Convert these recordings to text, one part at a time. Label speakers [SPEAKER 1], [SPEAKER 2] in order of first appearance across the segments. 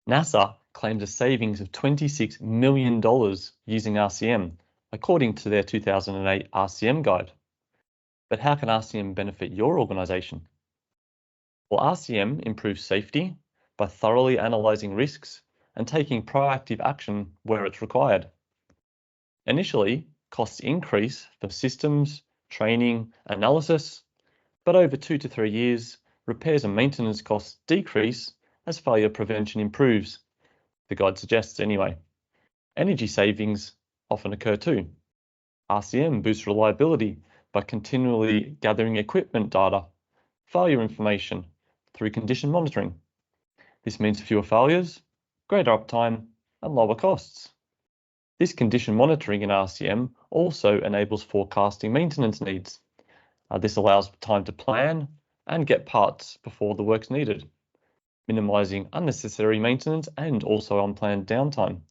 [SPEAKER 1] NASA claims a savings of $26 million using RCM, according to their 2008 RCM guide. But how can RCM benefit your organisation? Well, RCM improves safety by thoroughly analysing risks and taking proactive action where it's required. Initially, costs increase for systems, training, analysis, but over 2 to 3 years, repairs and maintenance costs decrease as failure prevention improves, the guide suggests anyway. Energy savings often occur too. RCM boosts reliability by continually gathering equipment data, failure information through condition monitoring. This means fewer failures, greater uptime, and lower costs. This condition monitoring in RCM also enables forecasting maintenance needs. This allows time to plan and get parts before the work's needed, minimizing unnecessary maintenance and also unplanned downtime.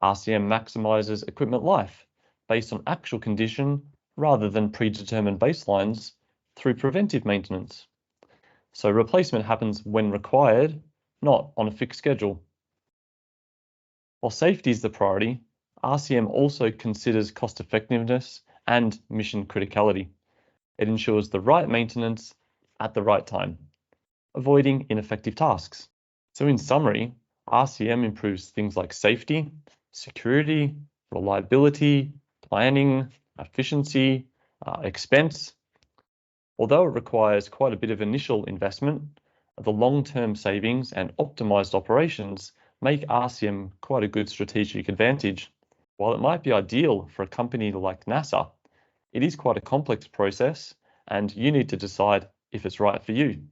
[SPEAKER 1] RCM maximizes equipment life based on actual condition rather than predetermined baselines through preventive maintenance. So replacement happens when required, not on a fixed schedule. While safety is the priority, RCM also considers cost effectiveness and mission criticality. It ensures the right maintenance at the right time, avoiding ineffective tasks. So in summary, RCM improves things like safety, security, reliability, planning, efficiency, expense. Although it requires quite a bit of initial investment, the long-term savings and optimized operations make RCM quite a good strategic advantage. While it might be ideal for a company like NASA, it is quite a complex process and you need to decide if it's right for you.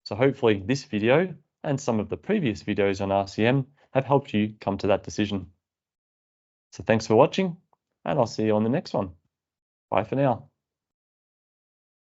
[SPEAKER 1] So hopefully this video and some of the previous videos on RCM have helped you come to that decision. So thanks for watching, and I'll see you on the next one. Bye for now.